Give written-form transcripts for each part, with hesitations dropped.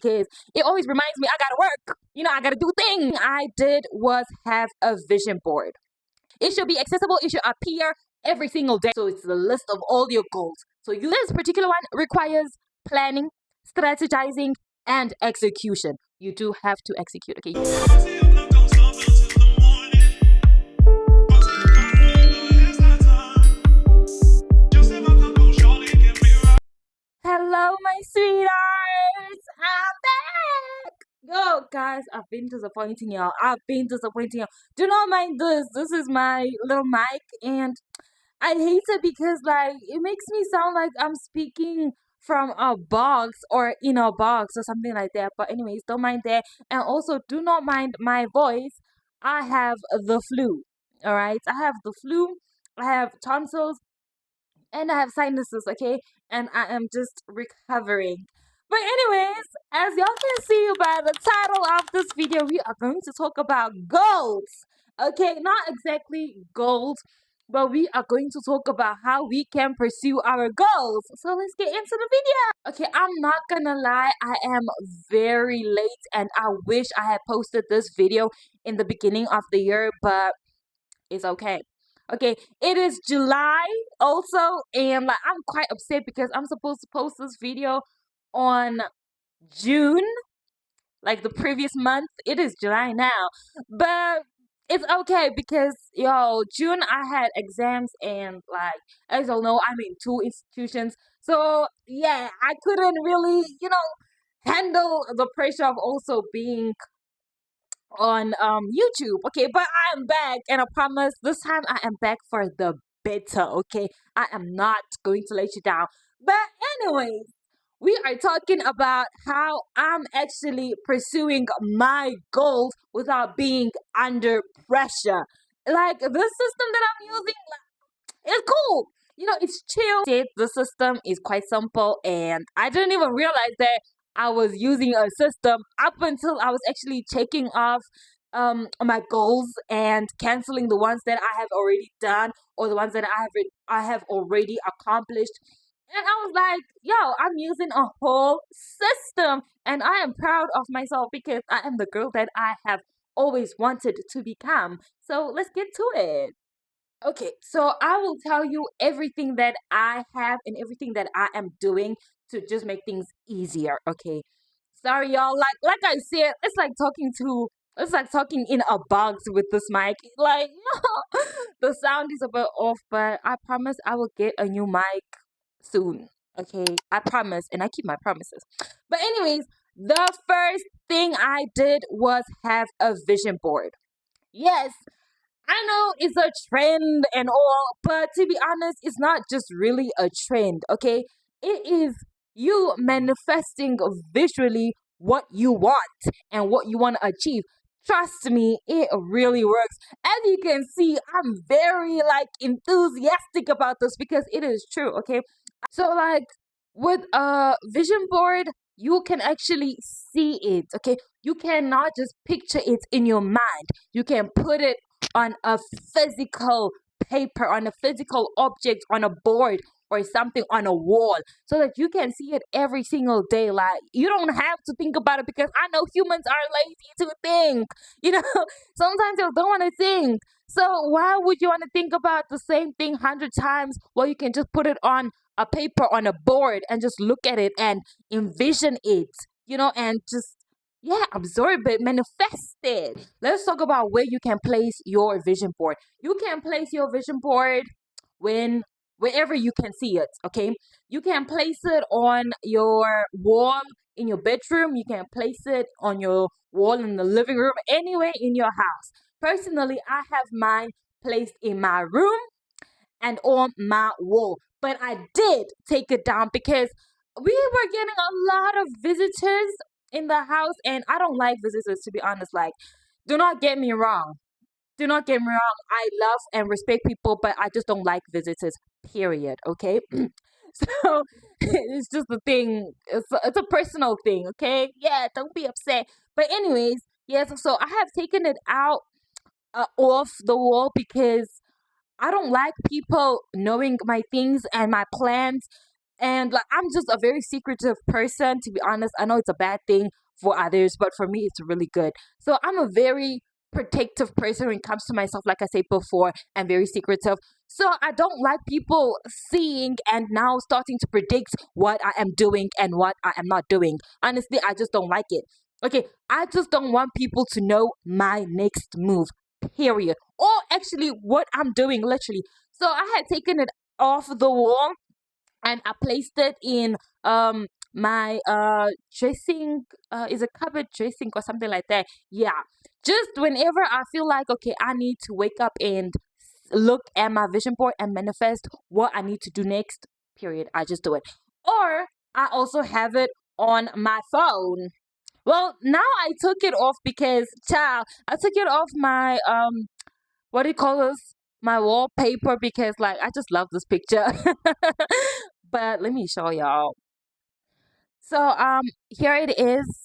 because it always reminds me I gotta work. I gotta do things. I did was have a vision board. It should be accessible. It should appear every single day. So it's the list of all your goals. So this particular one requires planning, strategizing, and execution. You do have to execute, okay? Hello, my sweethearts. I'm back. Yo, guys, I've been disappointing y'all. Do not mind this. This is my little mic, and I hate it because it makes me sound like I'm speaking from a box or in a box or something like that. But anyways, don't mind that. And also do not mind my voice. I have the flu. All right. I have the flu. I have tonsils and I have sinuses, okay? And I am just recovering. But anyways, as y'all can see by the title of this video, we are going to talk about goals. Okay, not exactly goals, but we are going to talk about how we can pursue our goals. So let's get into the video. Okay, I'm not gonna lie, I am very late and I wish I had posted this video in the beginning of the year, but it's okay. Okay, it is July also, and I'm quite upset because I'm supposed to post this video on June, like the previous month. It is July now, but it's okay because June I had exams and as y'all know, I'm in two institutions, so yeah, I couldn't really handle the pressure of also being on YouTube. Okay, but I am back and I promise this time I am back for the better. Okay, I am not going to let you down. But anyways, we are talking about how I'm actually pursuing my goals without being under pressure. Like this system that I'm using, it's cool. It's chill. The system is quite simple, and I didn't even realize that I was using a system up until I was actually checking off my goals and canceling the ones that I have already done or the ones that I have already accomplished. And I was like, yo, I'm using a whole system, and I am proud of myself because I am the girl that I have always wanted to become. So let's get to it. Okay, so I will tell you everything that I have and everything that I am doing to just make things easier. Okay, sorry y'all. Like I said, it's like talking in a box with this mic. Like the sound is a bit off, but I promise I will get a new mic soon. Okay, I promise, and I keep my promises. But anyways, the first thing I did was have a vision board. Yes, I know it's a trend and all, but to be honest, it's not just really a trend, okay? It is you manifesting visually what you want and what you want to achieve. Trust me, it really works. As you can see, I'm very enthusiastic about this because it is true, okay? So with a vision board, you can actually see it, okay? You cannot just picture it in your mind. You can put it on a physical paper, on a physical object, on a board or something on a wall so that you can see it every single day. Like you don't have to think about it because I know humans are lazy to think. Sometimes you don't want to think. So why would you want to think about the same thing 100 times? Well, you can just put it on a paper on a board and just look at it and envision it, and just absorb it, manifest it. Let's talk about where you can place your vision board. You can place your vision board wherever you can see it, okay? You can place it on your wall in your bedroom. You can place it on your wall in the living room, anywhere in your house. Personally, I have mine placed in my room and on my wall. But I did take it down because we were getting a lot of visitors in the house, and I don't like visitors, to be honest. Like, do not get me wrong. Do not get me wrong. I love and respect people, but I just don't like visitors. Period. Okay. So it's just a thing. It's a personal thing. Okay. Yeah. Don't be upset. But anyways, yes. So I have taken it out off the wall because I don't like people knowing my things and my plans And like I'm just a very secretive person, to be honest. I know it's a bad thing for others, but for me it's really good. So I'm a very protective person when it comes to myself, like I said before, and very secretive. So I don't like people seeing and now starting to predict what I am doing and what I am not doing. Honestly, I just don't like it. Okay, I just don't want people to know my next move, period. Or actually what I'm doing, literally. So I had taken it off the wall and I placed it in my dressing, is a cupboard dressing or something like that. Yeah. Just whenever I feel like okay, I need to wake up and look at my vision board and manifest what I need to do next, period. I just do it. Or I also have it on my phone. Well, now I took it off because child, I took it off my what do you call this? My wallpaper because like I just love this picture. But let me show y'all. So here it is.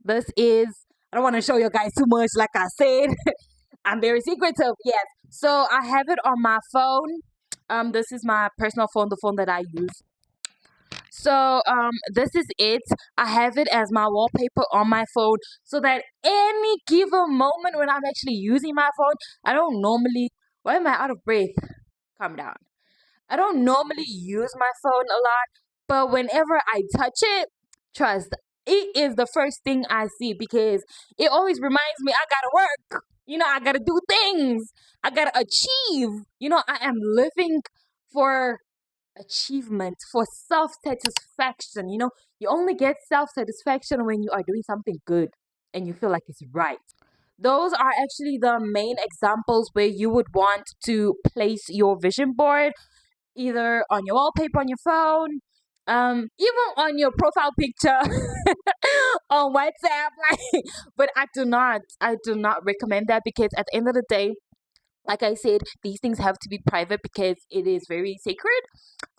This is I don't want to show you guys too much like I said. I'm very secretive. Yes. So I have it on my phone. This is my personal phone, the phone that I use. So this is it. I have it as my wallpaper on my phone so that any given moment when I'm actually using my phone, I don't normally why am I out of breath? Calm down. I don't normally use my phone a lot, but whenever I touch it, trust, it is the first thing I see because it always reminds me I gotta work. I gotta do things. I gotta achieve. I am living for achievement, for self satisfaction. You only get self satisfaction when you are doing something good and you feel like it's right. Those are actually the main examples where you would want to place your vision board either on your wallpaper on your phone, even on your profile picture on WhatsApp. But I do not recommend that because at the end of the day, like I said, these things have to be private because it is very sacred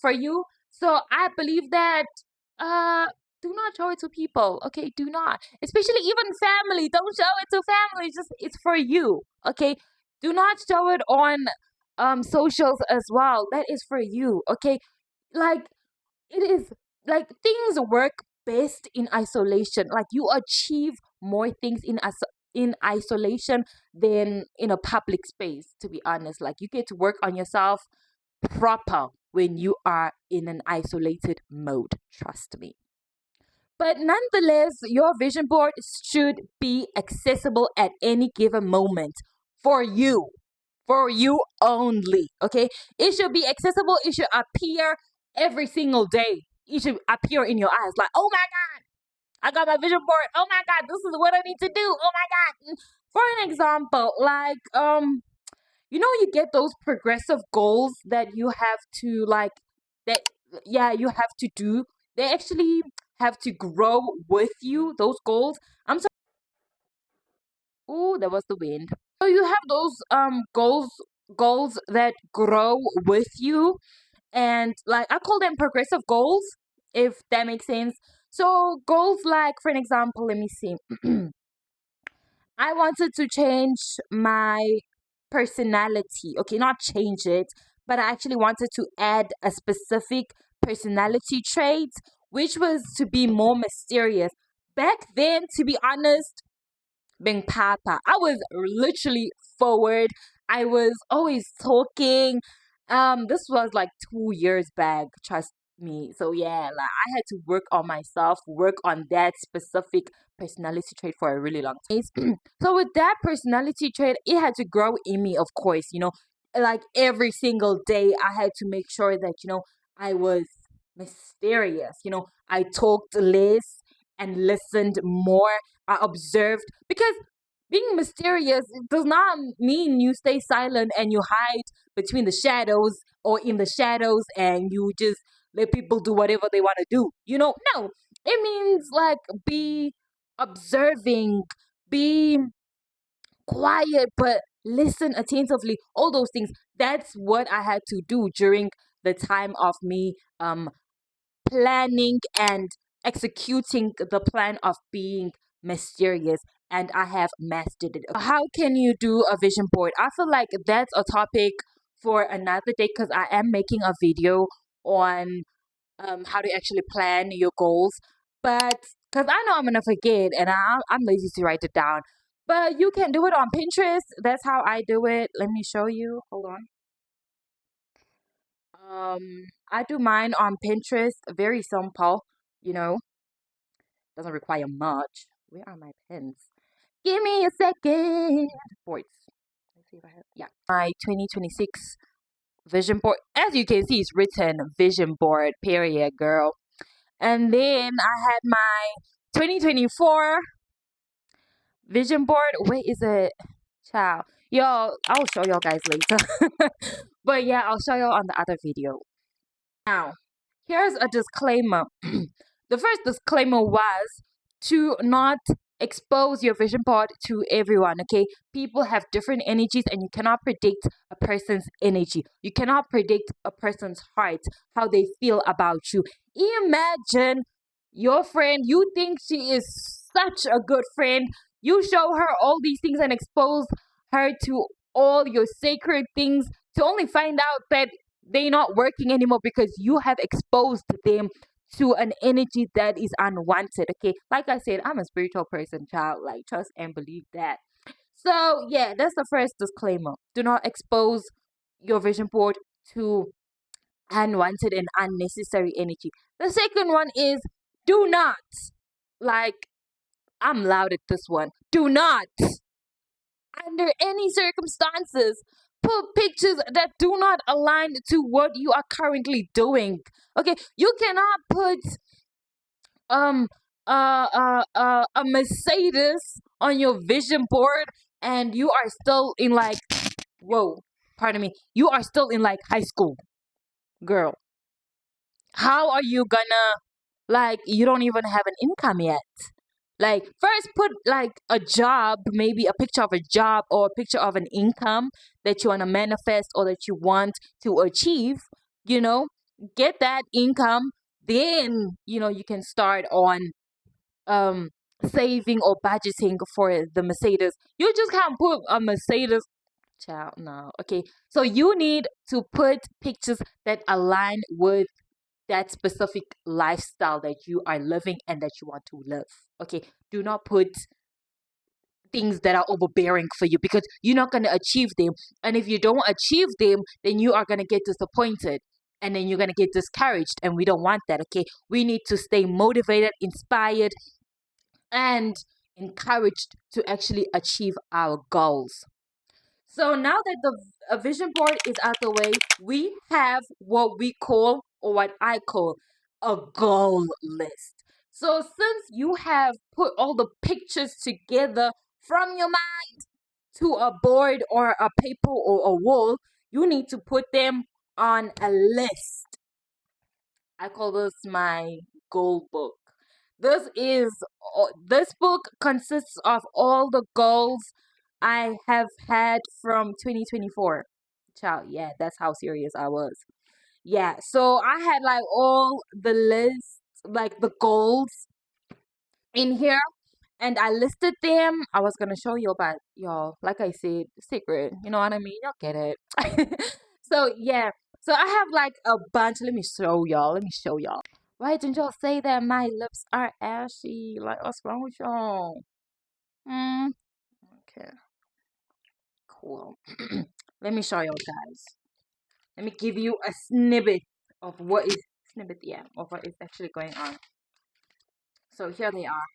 for you. So I believe that uh do not show it to people. Okay, do not. Especially even family. Don't show it to family. Just it's for you. Okay? Do not show it on socials as well. That is for you. Okay? Like it is like things work best in isolation. Like you achieve more things in isolation than in a public space, to be honest. Like you get to work on yourself proper when you are in an isolated mode, trust me. But nonetheless, your vision board should be accessible at any given moment for you, for you only. Okay, it should be accessible. It should appear every single day. It should appear in your eyes like, oh my god, I got my vision board. Oh my god, this is what I need to do. Oh my god. For an example, like you get those progressive goals that you have to like that yeah, you have to do. They actually have to grow with you, those goals. I'm sorry. Oh, that was the wind. So you have those goals that grow with you, and like I call them progressive goals, if that makes sense. So goals like, for an example, let me see. I wanted to change my personality. Okay, not change it, but I actually wanted to add a specific personality trait, which was to be more mysterious. Back then, to be honest, being Papa, I was literally forward. I was always talking. This was like 2 years back, trust me. So yeah, like I had to work on myself, work on that specific personality trait for a really long time. So with that personality trait, it had to grow in me, of course. Like every single day, I had to make sure that I was mysterious. I talked less and listened more. I observed because being mysterious does not mean you stay silent and you hide between the shadows or in the shadows and you just let people do whatever they want to do. No, it means like be observing, be quiet, but listen attentively. All those things. That's what I had to do during the time of me planning and executing the plan of being mysterious, and I have mastered it. How can you do a vision board? I feel like that's a topic for another day because I am making a video on how to actually plan your goals. But because I know I'm gonna forget and I'm lazy to write it down. But you can do it on Pinterest. That's how I do it. Let me show you. Hold on. I do mine on Pinterest. Very simple. You know, doesn't require much. Where are my pens? Give me a second. Boards. Let's see if I have. Yeah, my 2026 vision board. As you can see, it's written vision board. Period, girl. And then I had my 2024 vision board. Where is it? Ciao. Yo, I'll show y'all guys later. But yeah, I'll show y'all on the other video. Now, here's a disclaimer. The first disclaimer was to not expose your vision board to everyone, okay? People have different energies and you cannot predict a person's energy. You cannot predict a person's heart, how they feel about you. Imagine your friend, you think she is such a good friend. You show her all these things and expose her to all your sacred things to only find out that they're not working anymore because you have exposed them to an energy that is unwanted. Okay, like I said, I'm a spiritual person, child. Like, trust and believe that. So yeah, that's the first disclaimer. Do not expose your vision board to unwanted and unnecessary energy. The second one is do not, like, I'm loud at this one, do not under any circumstances put pictures that do not align to what you are currently doing. Okay, you cannot put um a Mercedes on your vision board and you are still in like, whoa, pardon me, you are still in like high school, girl. How are you gonna, like, you don't even have an income yet? Like, first put like a job, maybe a picture of a job or a picture of an income that you want to manifest or that you want to achieve, you know, get that income. Then, you can start on um saving or budgeting for the Mercedes. You just can't put a Mercedes, child, no. Okay. So you need to put pictures that align with that specific lifestyle that you are living and that you want to live. Okay, do not put things that are overbearing for you because you're not going to achieve them. And if you don't achieve them, then you are going to get disappointed and then you're going to get discouraged. And we don't want that. Okay, we need to stay motivated, inspired, and encouraged to actually achieve our goals. So now that the vision board is out the way, we have what we call, or what I call, a goal list. So since you have put all the pictures together from your mind to a board or a paper or a wall, you need to put them on a list. I call this my goal book. This book consists of all the goals I have had from 2024. Child, yeah, that's how serious I was. Yeah, so I had like all the lists, like the goals in here, and I listed them. I was gonna show you, but y'all, like I said, secret. You know what I mean? Y'all get it. So yeah, so I have like a bunch. Let me show y'all. Let me show y'all. Why didn't y'all say that my lips are ashy? Like, what's wrong with y'all? Hmm. Okay. Cool. Let me show y'all guys. Let me give you a snippet of what is of what is actually going on. So here they are.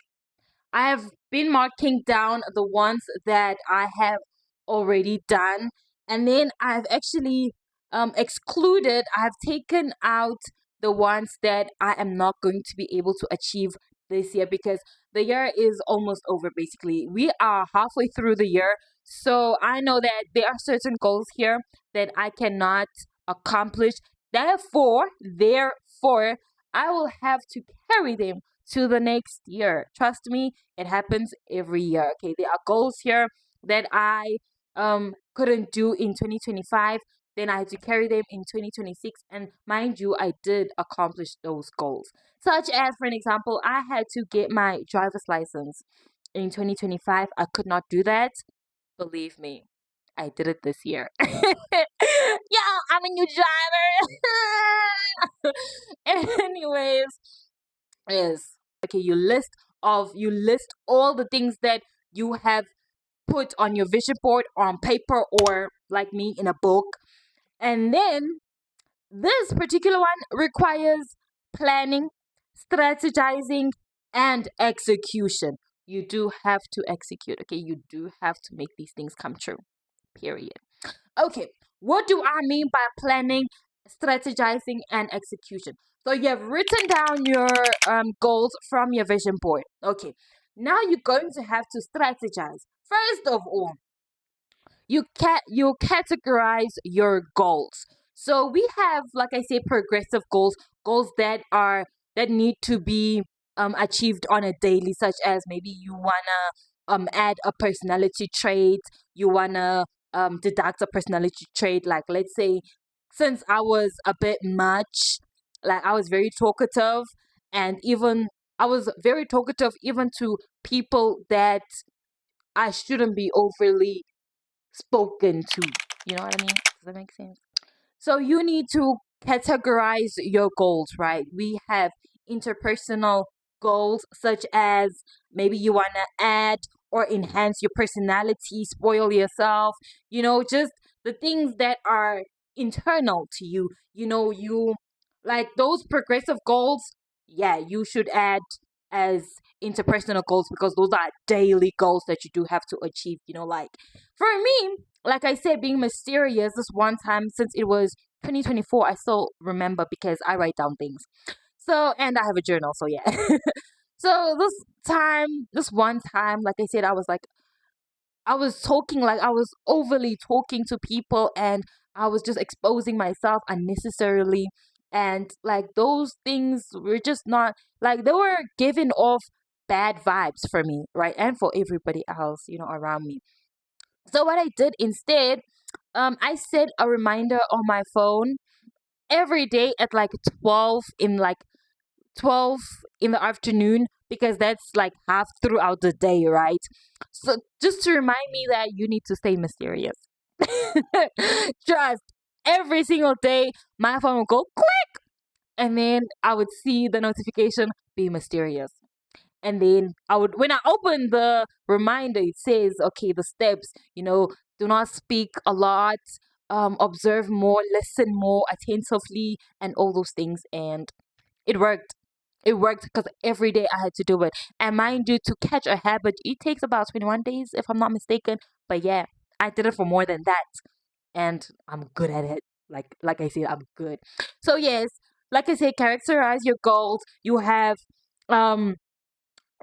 I have been marking down the ones that I have already done, and then I've actually excluded, I have taken out the ones that I am not going to be able to achieve this year because the year is almost over basically. We are halfway through the year, so I know that there are certain goals here that I cannot accomplish. Therefore, I will have to carry them to the next year. Trust me, it happens every year. Okay, there are goals here that I couldn't do in 2025. Then I had to carry them in 2026, and mind you, I did accomplish those goals. Such as, for an example, I had to get my driver's license in 2025. I could not do that. Believe me, I did it this year. Yeah, I'm a new driver. Anyways, is okay. You list all the things that you have put on your vision board on paper or like me in a book, and then this particular one requires planning, strategizing, and execution. You do have to execute, okay? You do have to make these things come true, period. Okay, what do I mean by planning, strategizing, and execution? So you have written down your goals from your vision board. Okay, now you're going to have to strategize. First of all, you categorize your goals. So we have, like I say, progressive goals, goals that need to be achieved on a daily, such as maybe you wanna add a personality trait, you wanna deduct a personality trait. Like, let's say, since I was a bit much, like I was very talkative, and even I was very talkative even to people that I shouldn't be overly spoken to. You know what I mean? Does that make sense? So you need to categorize your goals, right? We have interpersonal goals, such as maybe you want to add or enhance your personality, spoil yourself, just the things that are internal to you. You like those progressive goals, yeah, you should add as interpersonal goals because those are daily goals that you do have to achieve. Like for me, like I said, being mysterious this one time, since it was 2024, I still remember because I write down things. So, and I have a journal, so yeah. So this one time, like I said, I was talking, like I was overly talking to people, and I was just exposing myself unnecessarily. And like those things were just not, like, they were giving off bad vibes for me, right? And for everybody else, around me. So what I did instead, I set a reminder on my phone every day at like 12 in the afternoon, because that's like half throughout the day, right? So just to remind me that you need to stay mysterious. Trust, every single day my phone will go click, and then I would see the notification, be mysterious. And then when I open the reminder, it says, okay, the steps, do not speak a lot, observe more, listen more attentively, and all those things. And it worked. It worked because every day I had to do it. And mind you, to catch a habit, it takes about 21 days, if I'm not mistaken. But yeah, I did it for more than that. And I'm good at it. Like I said, I'm good. So yes, like I said, characterize your goals. You have um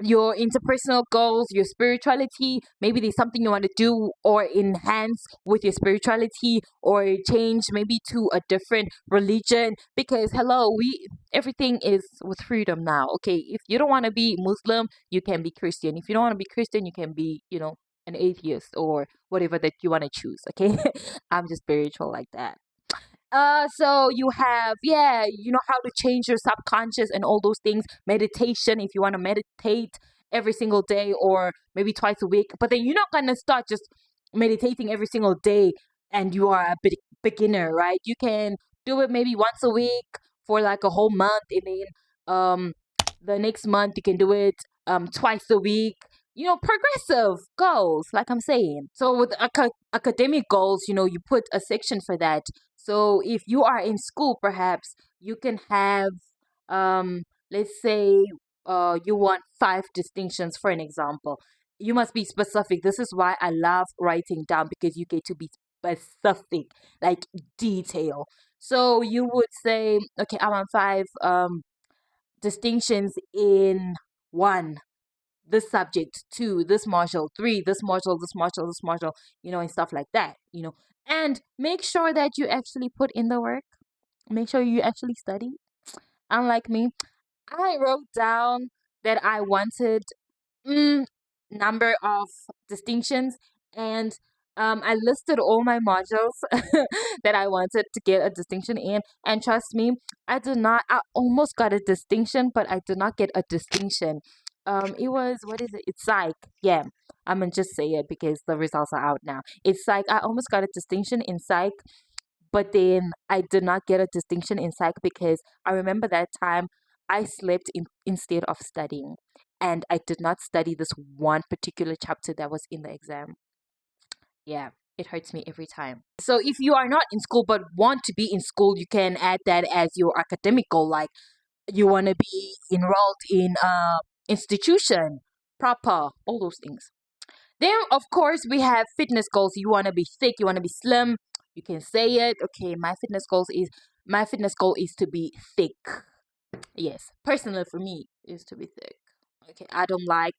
your interpersonal goals, your spirituality. Maybe there's something you want to do or enhance with your spirituality, or change maybe to a different religion. Because hello, we everything is with freedom now. Okay, if you don't want to be Muslim, you can be Christian. If you don't want to be Christian, you can be, an atheist or whatever that you want to choose. Okay, I'm just spiritual like that. So you have, yeah, you know how to change your subconscious and all those things. Meditation, if you want to meditate every single day or maybe twice a week, but then you're not gonna start just meditating every single day and you are a beginner, right? You can do it maybe once a week for like a whole month, and then the next month you can do it twice a week. Progressive goals, like I'm saying. So with academic goals, you put a section for that. So if you are in school, perhaps you can have, let's say, you want 5 distinctions, for an example. You must be specific. This is why I love writing down, because you get to be specific, like detail. So you would say, okay, I want 5 distinctions in one, this subject, 2, this module, 3, this module, this module, this module, and stuff like that. And make sure that you actually put in the work. Make sure you actually study. Unlike me, I wrote down that I wanted number of distinctions, and I listed all my modules that I wanted to get a distinction in. And trust me, I almost got a distinction, but I did not get a distinction. It was, what is it? It's psych. Yeah. I'm gonna just say it because the results are out now. It's like I almost got a distinction in psych, but then I did not get a distinction in psych because I remember that time I slept instead of studying, and I did not study this one particular chapter that was in the exam. Yeah, it hurts me every time. So if you are not in school but want to be in school, you can add that as your academic goal. Like you want to be enrolled in a institution, proper, all those things. Then of course we have fitness goals. You want to be thick, you want to be slim. You can say it. Okay, my fitness goal is to be thick. Yes, personally for me is to be thick. Okay, I don't like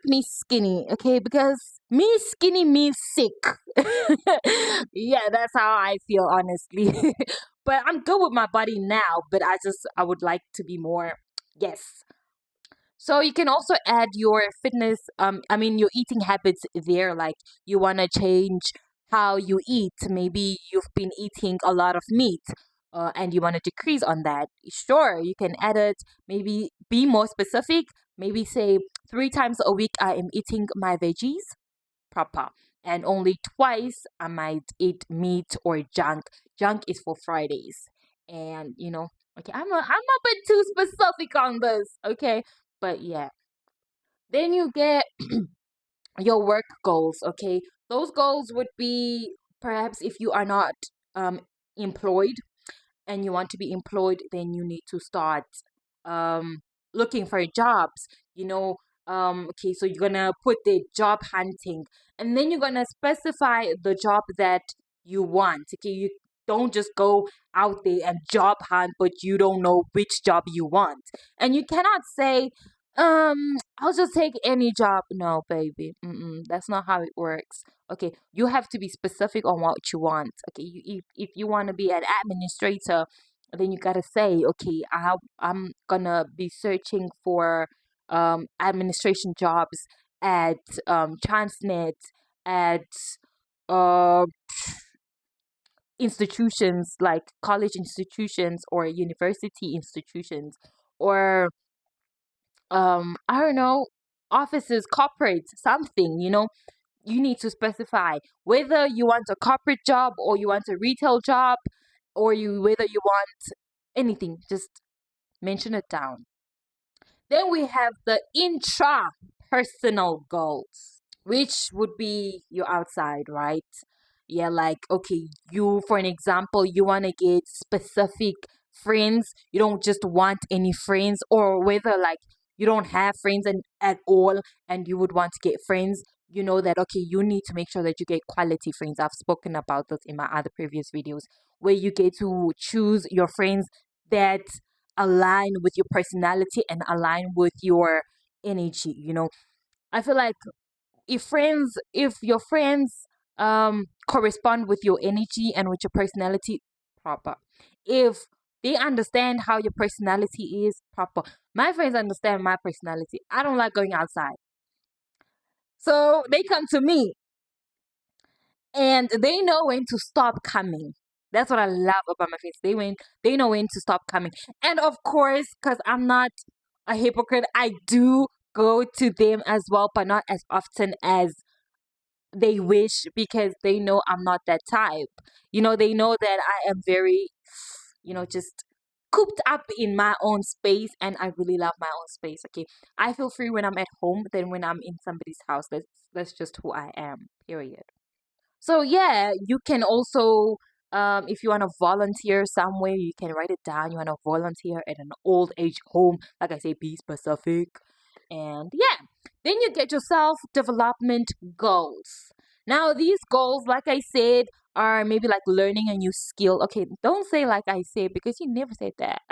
me skinny, okay? Because me skinny means sick. Yeah, that's how I feel, honestly. But I'm good with my body now, but I would like to be more, yes. So you can also add your fitness, your eating habits there. Like you want to change how you eat. Maybe you've been eating a lot of meat. And you want to decrease on that. Sure, you can add it. Maybe be more specific. Maybe say 3 times a week I am eating my veggies proper, and only twice I might eat meat or junk. Junk is for Fridays, and okay, I'm a bit too specific on this. Okay, but yeah, then you get your work goals. Okay, those goals would be perhaps if you are not employed and you want to be employed, then you need to start um, looking for jobs. Okay, so you're gonna put the job hunting, and then you're gonna specify the job that you want. Okay, you don't just go out there and job hunt, but you don't know which job you want, and you cannot say, I'll just take any job. No, baby, that's not how it works. Okay, you have to be specific on what you want. Okay, if you want to be an administrator, then you gotta say, okay, I'm gonna be searching for administration jobs at Transnet, at uh institutions like college institutions or university institutions, or I don't know, offices, corporate, something. You need to specify whether you want a corporate job or you want a retail job, or whether you want anything. Just mention it down. Then we have the intra-personal goals, which would be your outside, right? Yeah, like okay, for an example, you want to get specific friends. You don't just want any friends, or whether like you don't have friends at all, and you would want to get friends. You know that okay, you need to make sure that you get quality friends. I've spoken about this in my other previous videos, where you get to choose your friends that align with your personality and align with your energy. I feel like if your friends correspond with your energy and with your personality, proper. If they understand how your personality is, proper. My friends understand my personality. I don't like going outside, so they come to me and they know when to stop coming. That's what I love about my friends. They know when to stop coming. And of course, because I'm not a hypocrite, I do go to them as well, but not as often as they wish, because they know I'm not that type. They know that I am very, just cooped up in my own space, and I really love my own space. Okay, I feel free when I'm at home than when I'm in somebody's house. That's just who I am. Period. So yeah, you can also, if you want to volunteer somewhere, you can write it down. You want to volunteer at an old age home, like I say, be specific. And yeah, then you get your self development goals. Now these goals, like I said, are maybe like learning a new skill. Okay, don't say like I said because you never said that.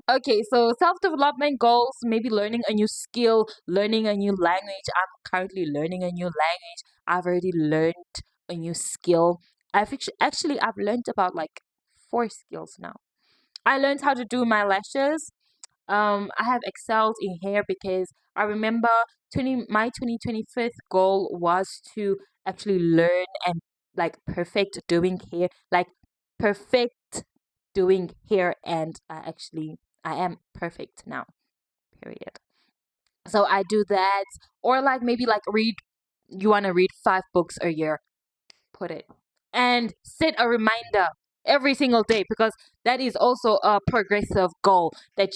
Okay, so self development goals, maybe learning a new skill, learning a new language. I'm currently learning a new language. I've already learned a new skill. I've learned about like 4 skills now. I learned how to do my lashes. I have excelled in hair because I remember 2025th goal was to actually learn and like perfect doing hair, like perfect doing hair, and I am perfect now. Period. So I do that. Or like maybe like read, you want to read 5 books a year, put it, and set a reminder every single day, because that is also a progressive goal that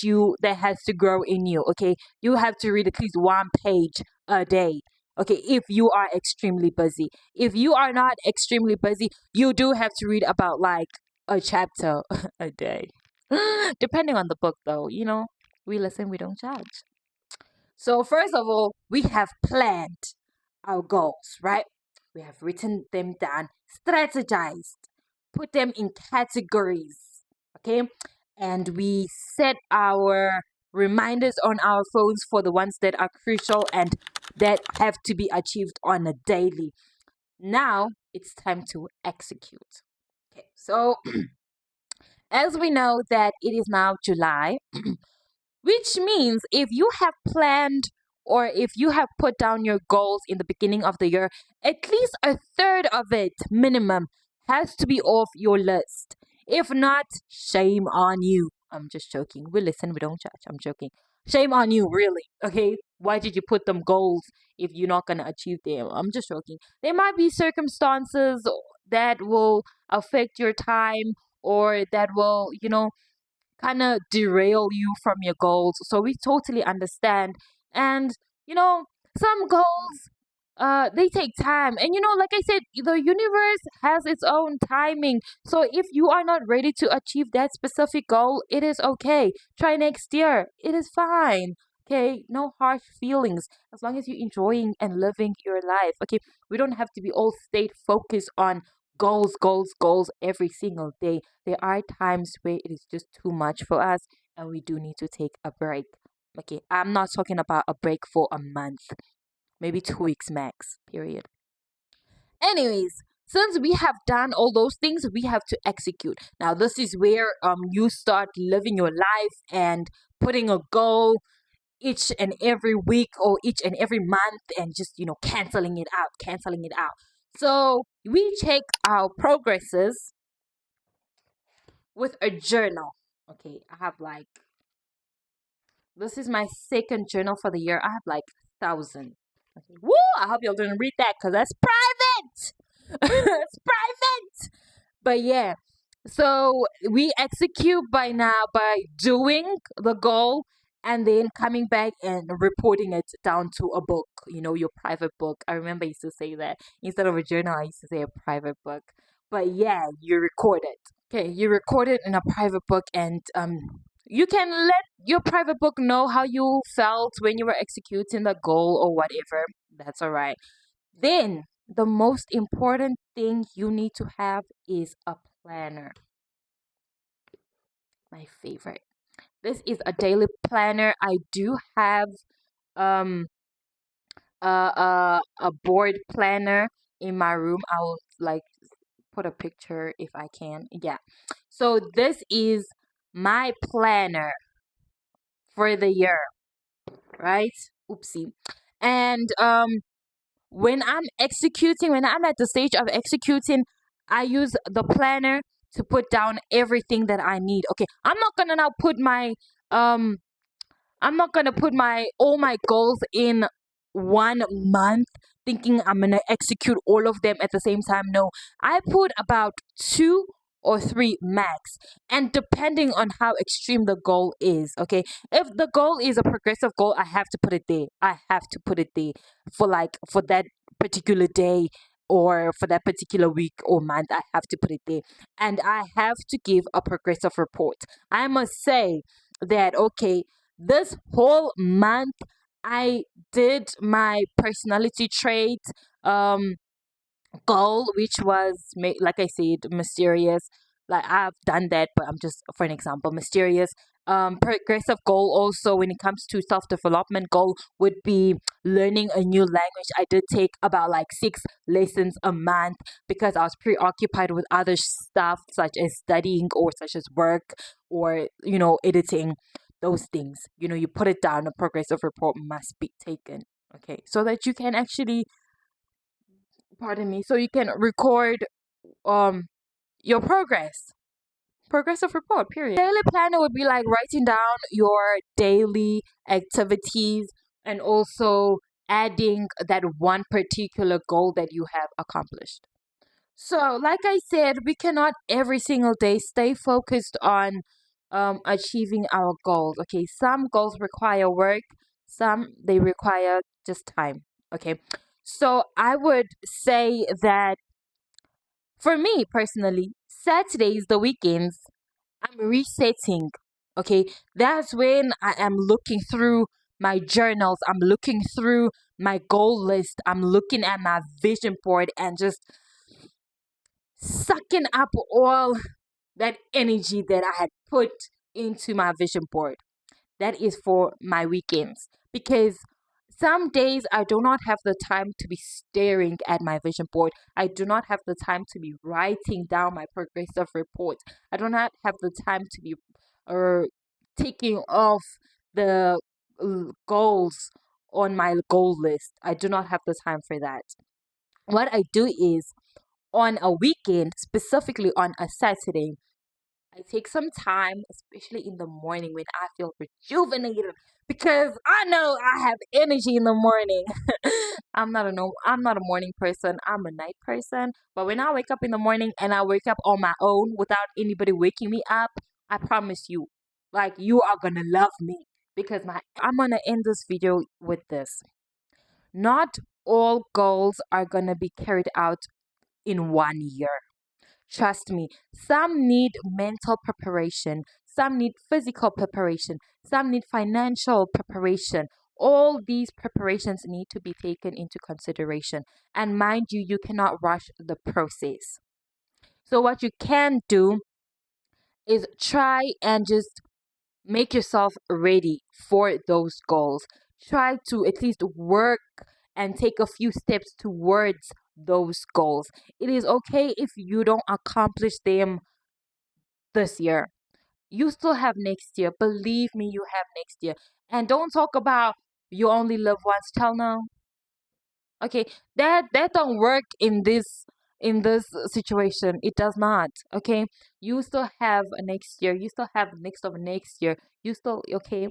has to grow in you. Okay, you have to read at least 1 page a day. Okay, if you are extremely busy. If you are not extremely busy, you do have to read about like a chapter a day. Depending on the book, though, we listen, we don't judge. So, first of all, we have planned our goals, right? We have written them down, strategized, put them in categories, okay? And we set our reminders on our phones for the ones that are crucial and that have to be achieved on a daily. Now it's time to execute. Okay, so as we know that it is now July, which means if you have planned or if you have put down your goals in the beginning of the year, at least a third of it minimum has to be off your list. If not, shame on you. I'm just joking. We listen, we don't judge. I'm joking. Shame on you, really. Okay? Why did you put them goals if you're not going to achieve them? I'm just joking. There might be circumstances that will affect your time or that will, kind of derail you from your goals. So we totally understand. And, you know, some goals, they take time. And, like I said, the universe has its own timing. So if you are not ready to achieve that specific goal, it is okay. Try next year. It is fine. Okay, no harsh feelings as long as you're enjoying and living your life. Okay, we don't have to be all state focused on goals, goals, goals every single day. There are times where it is just too much for us and we do need to take a break. Okay, I'm not talking about a break for a month, maybe 2 weeks max, period. Anyways, since we have done all those things, we have to execute. Now, this is where you start living your life and putting a goal each and every week or each and every month and just canceling it out. So we check our progresses with a journal. Okay, I have like, this is my second journal for the year. I have like 1,000. Okay. Woo! I hope y'all didn't read that because that's private. It's private. But yeah, so we execute by now by doing the goal and then coming back and reporting it down to a book, your private book. I remember I used to say that instead of a journal, I used to say a private book. But yeah, you record it. Okay, you record it in a private book, and you can let your private book know how you felt when you were executing the goal or whatever. That's all right. Then the most important thing you need to have is a planner. My favorite. This is a daily planner. I do have um a board planner in my room. I'll like put a picture if I can. Yeah. So this is my planner for the year, right? Oopsie. And when I'm at the stage of executing, I use the planner to put down everything that I need. Okay, um I'm not gonna put my all my goals in 1 month thinking I'm gonna execute all of them at the same time. No, I put about 2 or 3 max, and depending on how extreme the goal is. Okay, if the goal is a progressive goal, I have to put it there. I have to put it there for that particular day or for that particular week or month. I have to put it there, and I have to give a progressive report. I must say that okay, this whole month I did my personality trait goal, which was like I said, mysterious. Like I've done that, but I'm just for an example, mysterious. Progressive goal also when it comes to self development goal would be learning a new language. I did take about like 6 lessons a month because I was preoccupied with other stuff such as studying or such as work or editing. Those things, you put it down. A progressive report must be taken. Okay, so that you can actually, pardon me, so you can record um your progressive report, period. Daily planner would be like writing down your daily activities and also adding that one particular goal that you have accomplished. So, like I said, we cannot every single day stay focused on achieving our goals. Okay, some goals require work, some they require just time. Okay, so I would say that for me personally, Saturdays, the weekends, I'm resetting. Okay, that's when I am looking through my journals, I'm looking through my goal list, I'm looking at my vision board and just sucking up all that energy that I had put into my vision board. That is for my weekends because some days I do not have the time to be staring at my vision board. I do not have the time to be writing down my progressive reports. I do not have the time to be uh, taking off the goals on my goal list. I do not have the time for that. What I do is on a weekend, specifically on a Saturday, I take some time, especially in the morning when I feel rejuvenated because I know I have energy in the morning. I'm not a morning person. I'm a night person. But when I wake up in the morning and I wake up on my own without anybody waking me up, I promise you, like you are gonna love me because my I'm gonna end this video with this. Not all goals are gonna be carried out in 1 year. Trust me, some need mental preparation, some need physical preparation, some need financial preparation. All these preparations need to be taken into consideration. And mind you, you cannot rush the process. So, what you can do is try and just make yourself ready for those goals. Try to at least work and take a few steps towards those goals. It is okay if you don't accomplish them this year. You still have next year. Believe me, you have next year. And don't talk about you only live once. Tell no. Okay, that don't work in this situation. It does not. Okay, you still have a next year. You still have next of next year. You still okay.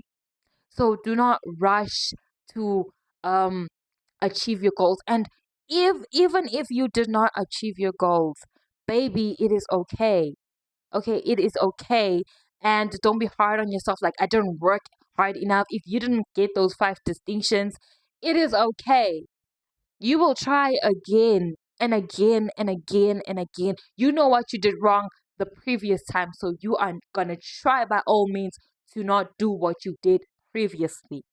So do not rush to um achieve your goals. And if even if you did not achieve your goals, baby, it is okay. Okay, it is okay. And don't be hard on yourself. Like, I didn't work hard enough. If you didn't get those 5 distinctions, it is okay. You will try again and again and again and again. You know what you did wrong the previous time, so you are gonna try by all means to not do what you did previously.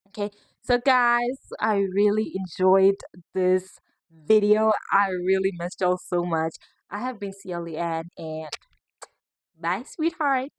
Okay, so guys, I really enjoyed this video. I really missed y'all so much. I have been Cielo Ann, and bye, sweethearts.